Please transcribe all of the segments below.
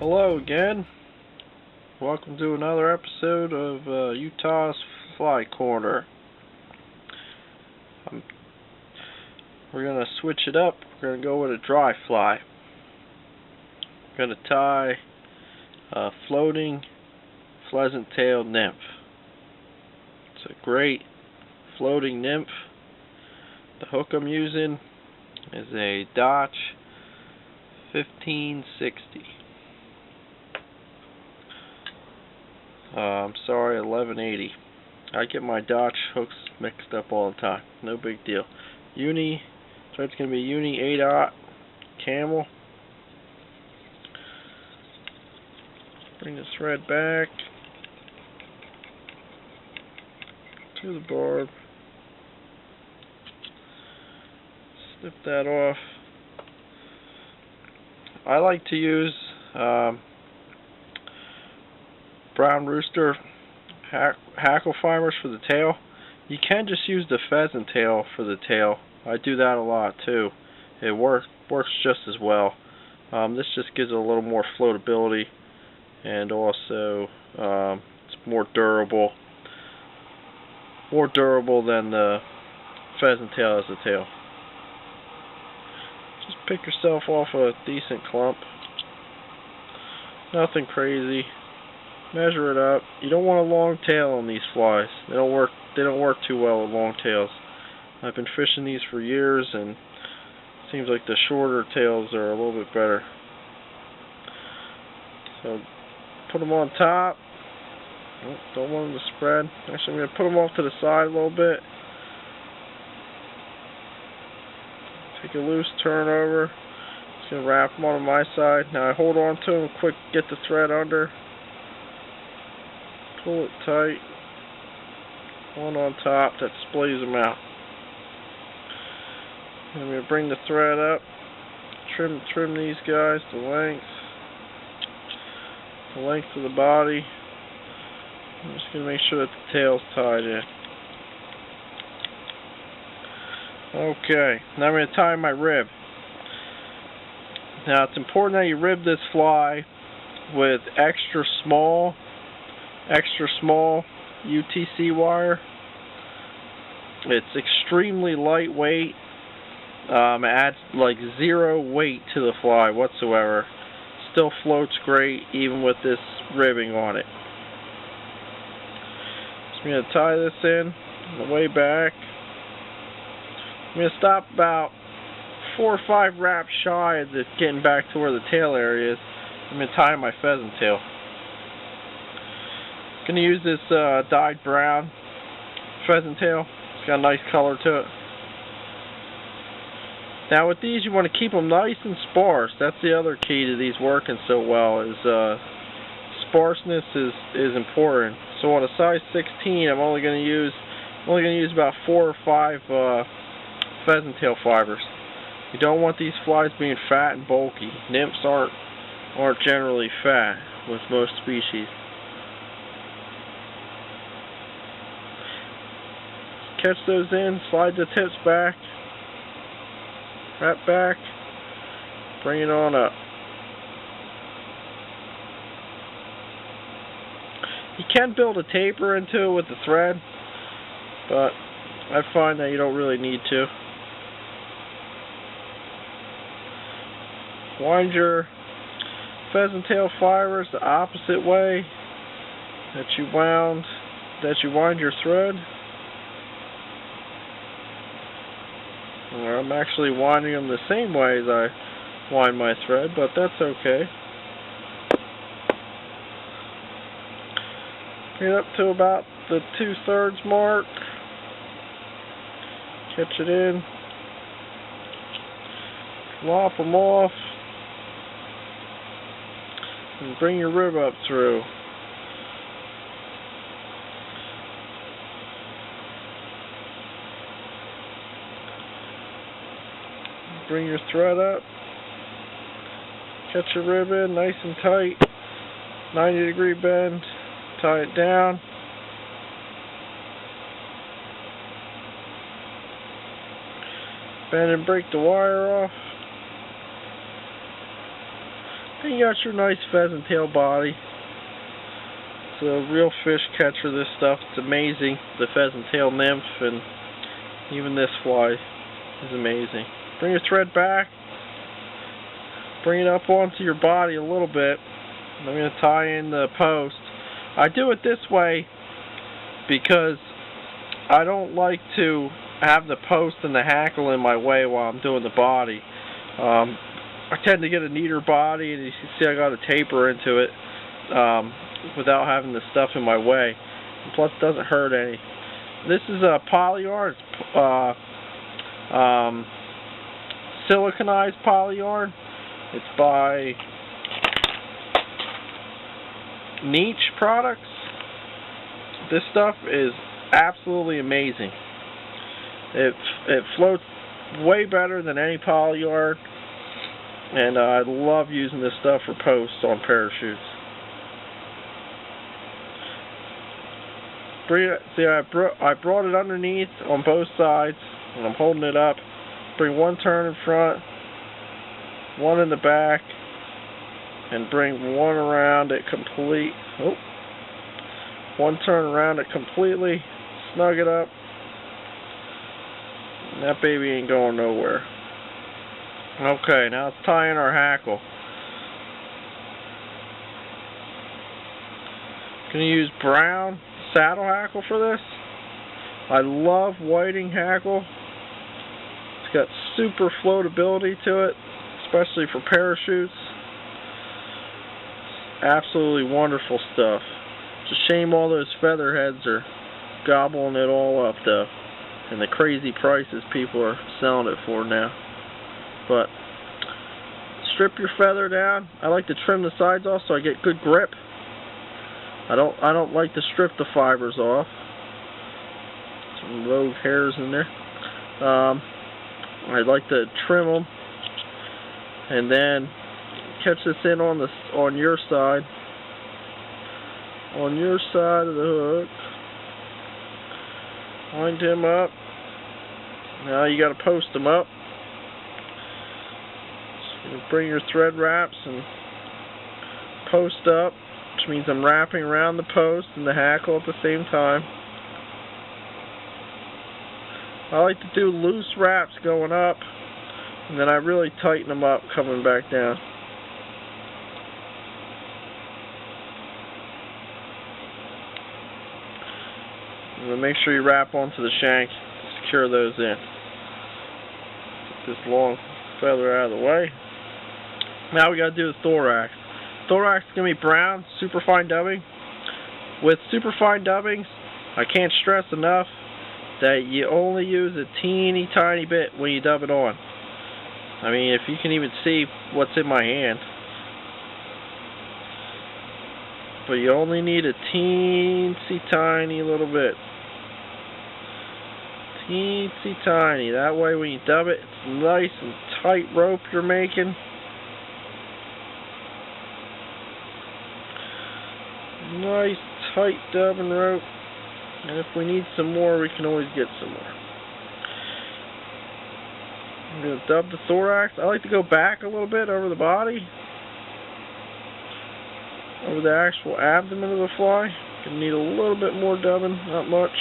Hello again. Welcome to another episode of Utah's Fly Corner. We're going to switch it up. We're going to go with a dry fly. We're going to tie a floating pheasant-tailed nymph. It's a great floating nymph. The hook I'm using is a Dotch 1560. I'm sorry, 1180. I get my Dotch hooks mixed up all the time. No big deal. Uni, so it's going to be Uni 8/0 camel. Bring the thread back to the barb. Snip that off. I like to use brown rooster hackle fibers for the tail. You can just use the pheasant tail for the tail. I do that a lot too. It works just as well. This just gives it a little more floatability, and also it's more durable than the pheasant tail as a tail. Just pick yourself off a decent clump. Nothing crazy. Measure it up. You don't want a long tail on these flies. They don't work too well with long tails. I've been fishing these for years, and it seems like the shorter tails are a little bit better. So put them on top. Oh, don't want them to spread. Actually, I'm going to put them off to the side a little bit. Take a loose turn over. Just going to wrap them on my side. Now I hold on to them quick, get the thread under. Pull it tight. One on top, that splays them out. I'm going to bring the thread up. Trim these guys to length of the body. I'm just going to make sure that the tail's tied in. Okay, now I'm going to tie my rib. Now it's important that you rib this fly with extra small UTC wire. It's extremely lightweight. It adds like zero weight to the fly whatsoever. Still floats great even with this ribbing on it. So I'm going to tie this in on the way back. I'm going to stop about 4 or 5 wraps shy of this, getting back to where the tail area is. I'm going to tie my pheasant tail. I'm going to use this dyed brown pheasant tail. It's got a nice color to it. Now with these, you want to keep them nice and sparse. That's the other key to these working so well. Is sparseness is important. So on a size 16, I'm only going to use about 4 or 5 pheasant tail fibers. You don't want these flies being fat and bulky. Nymphs aren't generally fat with most species. Catch those in, slide the tips back, wrap back, bring it on up. You can build a taper into it with the thread, but I find that you don't really need to. Wind your pheasant tail fibers the opposite way that you wind your thread. I'm actually winding them the same way as I wind my thread, but that's okay. Get up to about the 2/3 mark. Catch it in. Lop them off. And bring your rib up through. Bring your thread up. Catch your rib in nice and tight. 90-degree bend. Tie it down. Bend and break the wire off. And you got your nice pheasant tail body. It's a real fish catcher, this stuff. It's amazing. The pheasant tail nymph, and even this fly is amazing. Bring your thread back. Bring it up onto your body a little bit. I'm going to tie in the post. I do it this way because I don't like to have the post and the hackle in my way while I'm doing the body. I tend to get a neater body, and you can see I got a taper into it without having the stuff in my way. And plus, it doesn't hurt any. This is a polyarn. It's siliconized polyarn. It's by Niche Products. This stuff is absolutely amazing. It floats way better than any polyarn, and I love using this stuff for posts on parachutes. See, I brought it underneath on both sides, and I'm holding it up. Bring one turn in front, one in the back, and bring one around it complete. Oh, one turn around it completely, snug it up. And that baby ain't going nowhere. Okay, now let's tie in our hackle. Gonna use brown saddle hackle for this. I love whiting hackle. It's got super floatability to it, especially for parachutes. Absolutely wonderful stuff. It's a shame all those featherheads are gobbling it all up though, and the crazy prices people are selling it for now. But strip your feather down. I like to trim the sides off so I get good grip. I don't like to strip the fibers off. Some rogue hairs in there. I'd like to trim them, and then catch this in on your side. On your side of the hook. Wind him up. Now you got to post them up. So you bring your thread wraps and post up, which means I'm wrapping around the post and the hackle at the same time. I like to do loose wraps going up, and then I really tighten them up coming back down. And then make sure you wrap onto the shank to secure those in. Get this long feather out of the way. Now we got to do the thorax. Thorax is going to be brown, super fine dubbing. With super fine dubbings, I can't stress enough that you only use a teeny tiny bit when you dub it on. I mean, if you can even see what's in my hand. But you only need a teensy tiny little bit. Teensy tiny. That way when you dub it, it's nice and tight rope you're making. Nice tight dubbing rope. And if we need some more, we can always get some more. I'm going to dub the thorax. I like to go back a little bit over the body. Over the actual abdomen of the fly. Gonna need a little bit more dubbing, not much.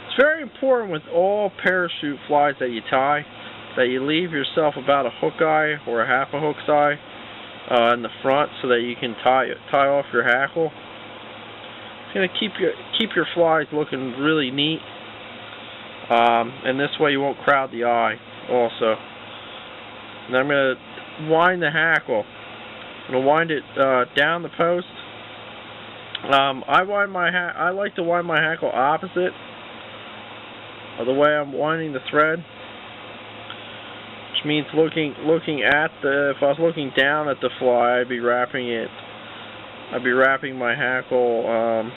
It's very important with all parachute flies that you tie that you leave yourself about a hook eye or a half a hook's eye in the front so that you can tie off your hackle. It's going to keep your flies looking really neat, and this way you won't crowd the eye also. And I'm going to wind the hackle. I'm going to wind it down the post. I like to wind my hackle opposite of the way I'm winding the thread, which means looking at if I was looking down at the fly, I'd be wrapping my hackle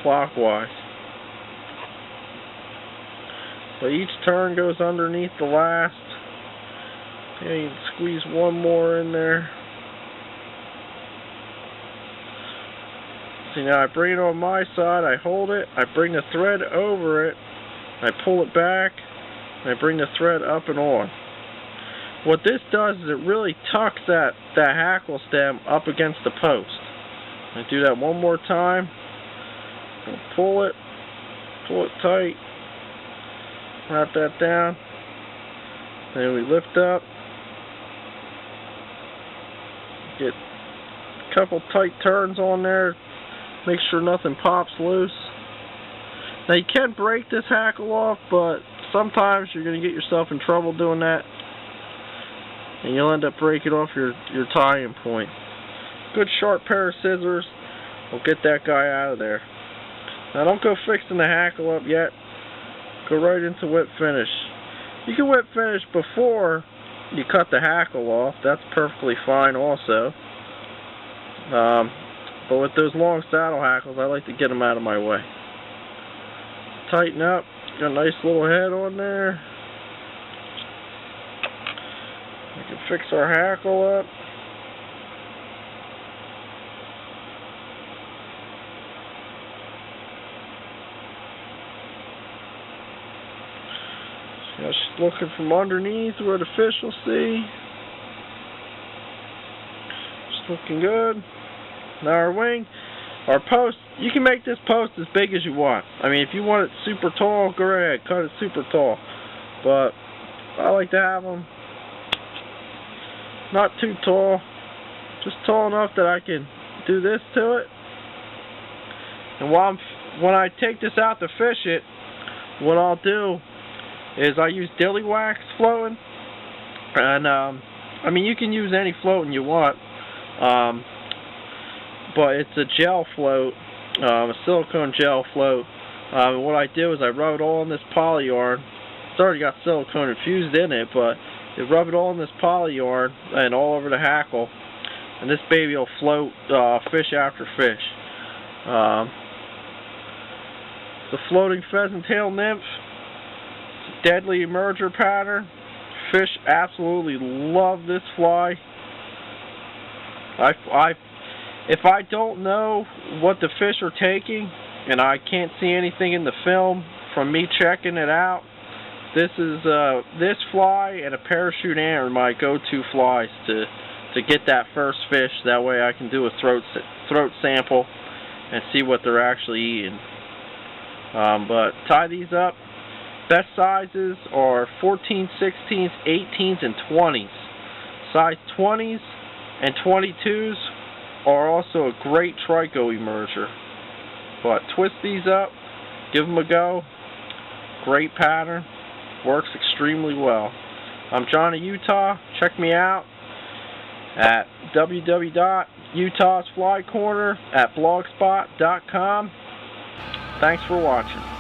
clockwise. but each turn goes underneath the last. Yeah, you can squeeze one more in there. See, now I bring it on my side, I hold it, I bring the thread over it, I pull it back, and I bring the thread up and on. What this does is it really tucks that hackle stem up against the post. I do that one more time. Pull it tight, wrap that down, then we lift up, get a couple tight turns on there, make sure nothing pops loose. Now you can break this hackle off, but sometimes you're going to get yourself in trouble doing that, and you'll end up breaking off your tying point. Good sharp pair of scissors will get that guy out of there. Now don't go fixing the hackle up yet. Go right into whip finish. You can whip finish before you cut the hackle off. That's perfectly fine also. But with those long saddle hackles, I like to get them out of my way. Tighten up. Got a nice little head on there. We can fix our hackle up. Now she's looking from underneath where the fish will see. It's looking good. Now our wing, our post, you can make this post as big as you want. I mean, if you want it super tall, go ahead, cut it super tall. But I like to have them not too tall, just tall enough that I can do this to it. And when I take this out to fish it, what I'll do is I use dilly wax floating, and I mean you can use any floating you want, but it's a gel float, a silicone gel float. What I do is I rub it all in this poly yarn. It's already got silicone infused in it, but you rub it all in this poly yarn and all over the hackle, and this baby will float fish after fish. The floating pheasant tail nymph. Deadly emerger pattern. Fish absolutely love this fly. If I don't know what the fish are taking and I can't see anything in the film from me checking it out, this fly and a parachute ant are my go-to flies to get that first fish. That way I can do a throat sample and see what they're actually eating. But tie these up. Best sizes are 14, 16s, 18s, and 20s. Size 20s and 22s are also a great trico emerger. But twist these up, give them a go. Great pattern, works extremely well. I'm John of Utah. Check me out at www.utahsflycorner@blogspot.com. Thanks for watching.